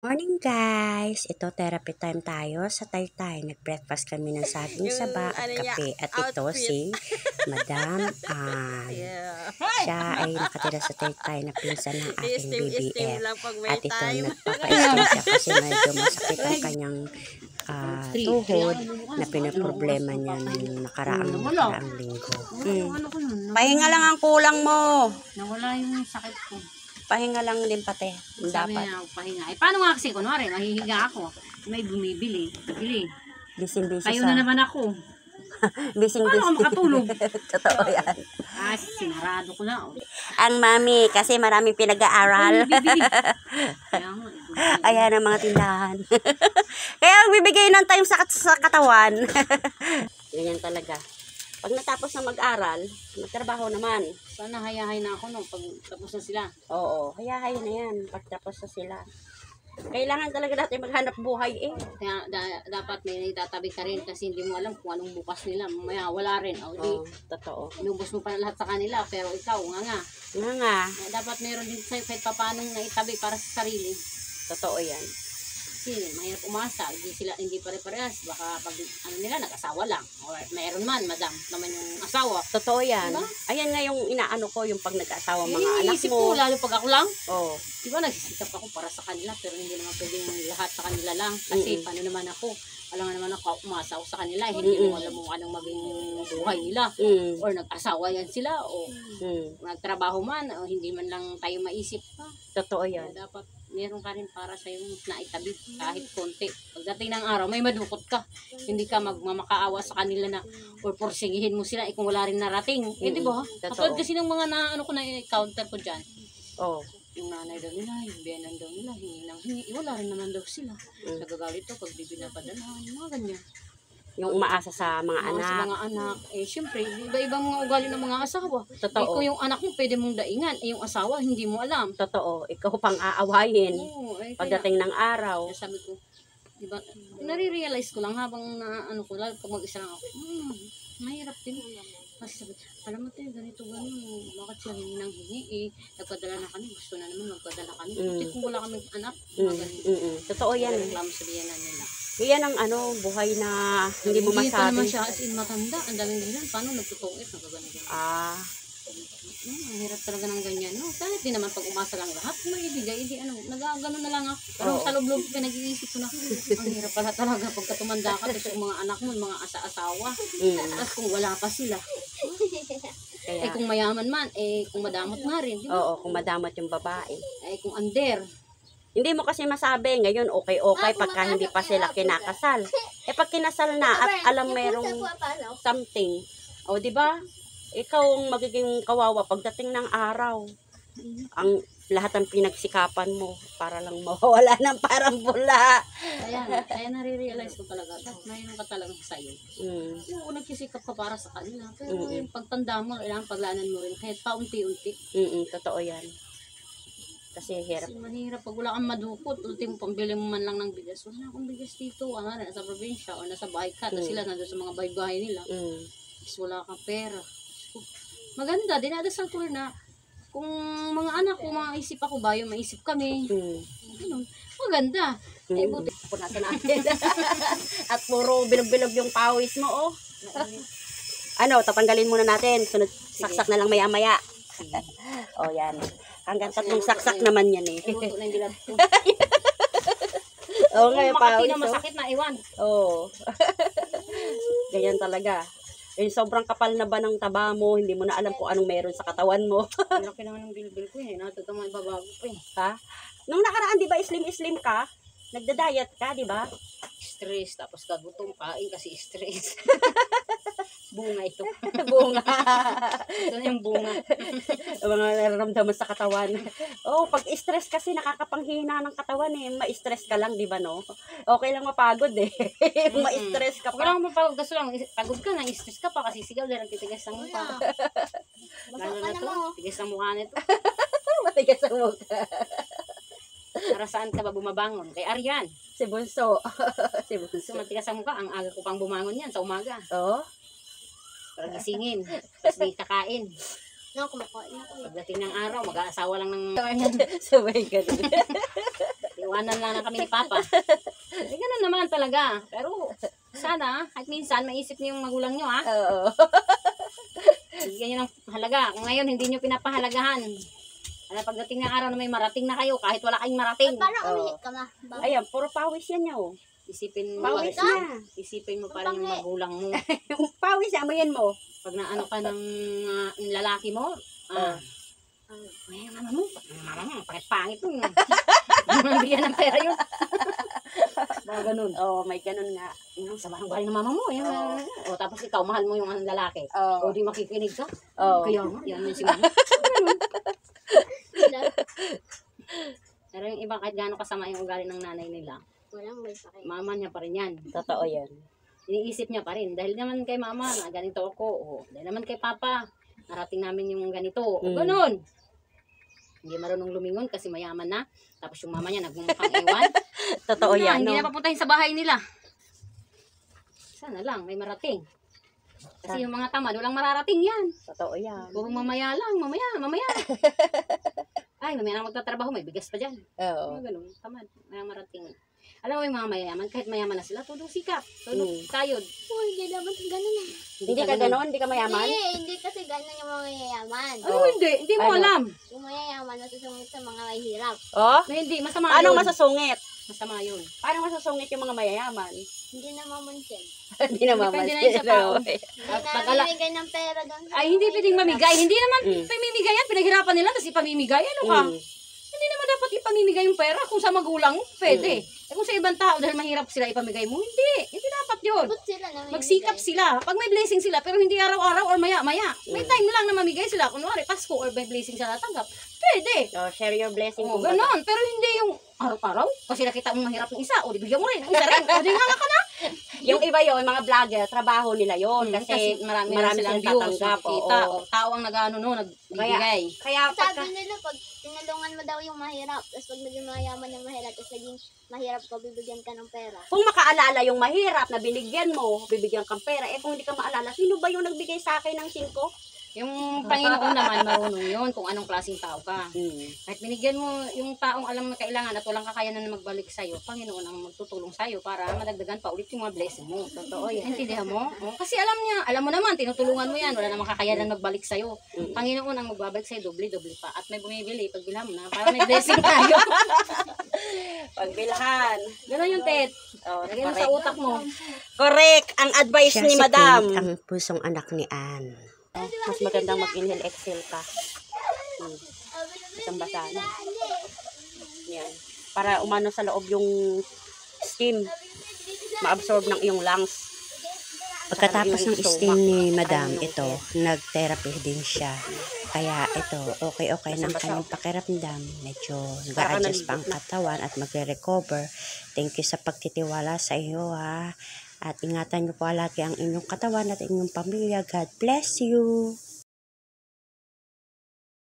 Morning guys! Ito therapy time tayo sa Taytay. Nag-breakfast kami ng saging saba at kape. At ito si Madam Ann. Siya ay nakatira sa Taytay na pinsan ng aking BBF. At ito nagpapa-steam siya kasi medyo masakit ang kanyang tuhod na pinaproblema niya nung nakaraang linggo. Pahinga lang ang kulang mo. Nawala yung sakit ko. Pahinga lang din pati. Sabi Dapat. niya, pahinga. Eh, paano nga kasi, kunwari, mahihiga ako. May bumibili. Bili. Bising-busy Kayo sa... na naman ako. Bising-busy. Paano ako makatulog? Totoo yan. Sinarado ko na. Ang mami, kasi maraming pinag-aaral. Bibili. Kaya nga. Ayan ang mga tindahan. Kaya magbibigay ng time sa katawan. Ganyan talaga. Pag natapos na mag-aral, magtrabaho naman. Sana hayahay na ako no, pag tapos na sila. Oo, hayahay na yan. Pag tapos na sila. Kailangan talaga natin maghanap buhay eh. Kaya dapat may itatabi ka rin kasi hindi mo alam kung anong bukas nila. Mamaya wala rin. O, di, Totoo. inubos mo pa lahat sa kanila pero ikaw, nga. Nga. Dapat meron din sa'yo kahit papanong naitabi para sa sarili. Totoo yan. Kasi mahirap umasa, hindi pare-parehas, baka pag ano nila nag-asawa lang, or mayroon man madam naman yung asawa. Totoo yan. Diba? Ayan nga yung inaano ko, yung pag nag-asawa mga anak Iniisip mo. ko, lalo pag ako lang. Oo. Diba nagsisikap ako para sa kanila, pero hindi naman pwedeng lahat sa kanila lang. Kasi paano naman ako, alam nga naman ako, umasa ako sa kanila, hindi mo alam mo anong maging buhay nila. Or nag-asawa yan sila, o nagtrabaho man, o hindi man lang tayo maisip pa. Totoo yan. Kaya dapat meron ka rin para sa yung naitabi kahit konti. Pagdating ng araw, may madukot ka. Hindi ka magmamakaawa sa kanila na or porsigihin mo sila kung wala rin narating. Eh, di ba? Katulad kasi ng mga ano ko na counter ko dyan. Oo. Yung nanay daw nila, yung biyanan daw nila, hingi ng hingi. Wala rin naman daw sila. Nagagalit to pag di pinapadalahan. Mga ganyan. Yung umaasa sa mga anak. Sa mga anak. Eh, syempre, iba-ibang mga ugali ng mga asawa. Totoo. Eh, kung yung anak mo pwede mong daingan, eh, yung asawa, hindi mo alam. Totoo. Ikaw pang aawayin. Eh, pagdating ng araw. Sabi ko, diba, nare-realize ko lang habang na, ano ko, lalo pag mag-isa lang ako, mahirap din. Kasi sabi, alam mo tayo, ganito, bakit siya hingi ng hingi, nagpadala na kami, gusto na naman magpadala kami. Kasi kung wala kami anak, Totoo yan. Reklamo sabihin na nila. Yan ang buhay na hindi mo masabi. Hindi pa naman siya as in matanda, ang daming dahilan, paano nagtutungit, nagkaganyan. Ang hirap talaga ng ganyan, no? Kahit di naman pag umasa lang lahat, maibigay, nagagano na lang ako. Pero sa loob-loob ka, nag-iisip ko na, ang hirap pala talaga pagka tumanda ka, tapos yung mga anak mo, mga asa-asawa, tapos kung wala pa sila. Kaya, kung mayaman man, kung madamot nga rin, di ba? Oo, kung madamot yung babae. Kung under. Hindi mo kasi masabi, ngayon okay pagka hindi pa sila kinakasal. Pag kinasal na at alam merong something, di ba? Ikaw ang magiging kawawa pagdating ng araw. Ang lahat ng pinagsikapan mo para lang mawala ng parang bula. Kaya nare-realize ko talaga, mayroon ka talagang sayo. Kung nagsisikap ka para sa kanila, pero yung pagtanda mo, kailangan paglaanan mo rin, kahit paunti-unti. Totoo yan. Kasi hirap. Kasi mahirap pag wala kang madukot, ultimo pambili mo man lang ng bigas. Wala akong bigas dito, nasa probinsya o nasa bahay ka, tapos sila nandun sa mga bahay-bahay nila. Tapos wala kang pera. Maganda, dinadasal ko rin na kung mga anak ko, mga isip ako ba, yung maisip kami. Ganun. Maganda. Buti. Punasan natin. At puro bilog-bilog yung pawis mo, tatanggalin muna natin. Sunod, saksak na lang maya-maya. Yan. Hanggang 3 saksak naman yan eh. Luto na yung bilat ko. Ngayon Makati na masakit na iwan. Ganyan talaga. Sobrang kapal na ba ng taba mo, hindi mo na alam kung anong meron sa katawan mo. Laki naman ng bilbil ko natutama ibabago ko Ha? Nung nakaraan, di ba, slim ka? Nagda-diet ka, di ba? Stress, tapos kagutom kain kasi stress. Bunga ito. Bunga. Ito na yung bunga. Mga nararamdaman sa katawan. Pag stress kasi nakakapanghina ng katawan eh. Ma-stress ka lang, di ba, no? Okay lang mapagod eh. Ma-stress ka pa. Wala kang mapagod kasi lang. Pagod ka na, stress ka pa kasi sigaw dahil titigas ang mukha. Lalo na to, tigas ang mukha nito. Matigas ang mukha. Para saan ka ba bumabangon? Kay Arian. Si Bunso. So matigas ang mukha, ang aga ko pang bumangon yan sa umaga. Para gisingin. Tapos di kakain. Kumakain ako. Pagdating ng araw, mag-aasawa lang ng... Sabay ka din. iwanan lang kami ni Papa. Eh, ganun naman talaga. Pero, sana, at minsan, maisip niyo yung magulang nyo, ha? Oo. Bigyan nyo ng halaga. Kung ngayon, hindi nyo pinapahalagahan. Ano, pagdating ng araw na may marating na kayo, kahit wala kayong marating. Parang umihi ka ma. Ayan, puro pawis yan niya, oh. Isipin mo pa Pawis rin. na. Isipin mo pa rin yung magulang mo. Yung pawis, amayin mo. Pag naano ka ng lalaki mo, ay, mama mo, bakit pangit mo? Bigyan ng pera yun. Mga ganun. Oo, may ganun nga. Yung sa barangay ng mama mo. Yan, o tapos ikaw, mahal mo yung lalaki. O di makikinig ka. Kaya nga, yan yung si mama. Pero yung iba kahit gaano kasama yung ugali ng nanay nila, Walang may sakit. mama niya pa rin yan. Totoo yan. Iniisip niya pa rin. Dahil naman kay mama, na ganito ako. O, dahil naman kay papa, narating namin yung ganito. O, ganun. Hindi marunong lumingon kasi mayaman na. Tapos yung mama niya nagmumukhang ewan. Totoo yan, Hindi no? na papuntahin sa bahay nila. Sana lang, may marating. Kasi yung mga tamad, walang mararating yan. Totoo yan. Puro mamaya lang, mamaya. Ay, mamaya lang magtatrabaho, may bigas pa dyan. Oo. Ganun, tamad, may marating. Alam mo yung mga mayayaman, kahit mayaman na sila, todo sikap, todo kayod. Uy, hindi naman ganun eh. Hindi ka ganon? Hindi ka mayaman? Hindi kasi ganun yung mga mayayaman. Ano hindi mo Ano? alam. Yung mayayaman nasusungit sa mga mahihirap. Oh? Na hindi, masama Anong yun. masusungit? Masama yun. Paano masusungit yung mga mayayaman? Hindi na mamansin. Hindi naman. Depende na yun sa tao. Hindi na mamimigay ng pera doon. Ay, hindi pwedeng mamigay. Hindi naman pamimigay yan. Pinaghirapan nila, tapos ipamimigay. Ano ka? Hindi naman dapat ipamimigay yung pera. Kung sa magulang mo, pwede. Eh kung sa ibang tao, dahil mahirap sila ipamigay mo, hindi. Hindi dapat yun. Ba't sila namimigay? Magsikap sila. Pag may blessing sila, pero hindi araw-araw or maya-maya. May time lang na mamigay sila. Kunwari, Pasko or may blessing sila natanggap. Pwede. So, share your blessing. Oo, ganon. Pero hindi yung araw-araw. Kasi nakita mo mahirap ng isa, o di bigyan mo rin. Ang isa rin, o di nga ka na. Yung iba yun, mga vlogger, trabaho nila yun. Kasi marami silang views, tatanggap. nakikita. Oo. O, tao ang nag-ano no, nagbibigay. Kaya pagka... Sabi nila, pag tinulungan mo daw yung mahirap, tapos pag naging mayaman yung mahirap, tapos naging mahirap ka, bibigyan ka ng pera. Kung makaalala yung mahirap na binigyan mo, bibigyan kang pera. Eh kung hindi ka maalala, sino ba yung nagbigay sa akin ng 5? Yung Panginoon naman, marunong yun kung anong klaseng tao ka. Kahit binigyan mo yung taong alam mo kailangan at walang kakayanan na magbalik sa'yo, Panginoon ang magtutulong sa'yo para madagdagan pa ulit yung mga blessing mo. Totoo yan. Intindihan mo? O, kasi alam mo naman, tinutulungan mo yan, wala namang kakayanan magbalik sa'yo. Panginoon ang magbabalik sa'yo, doble-doble pa. At may bumibili, pagbilhan mo na, para may blessing tayo. Pagbilhan. Gano'n yung Tet. Lagyan mo sa utak mo. Correct. Ang advice Siya ni si Madam. Kate, ang pusong anak ni Anne. Mas magandang mag-inhale, exhale ka. Isang basa na. Yan. Para umano sa loob yung steam. Ma-absorb ng iyong lungs. Pagkatapos ng Yung steam ni stomach. Madam, Yung ito, nag-therapy din siya. Kaya ito, okay ng kanyang pakiramdam. Medyo nag-a-adjust pa ang katawan at magre-recover. Thank you sa pagtitiwala sa iyo, ha. At ingatan niyo po lagi ang inyong katawan at inyong pamilya. God bless you.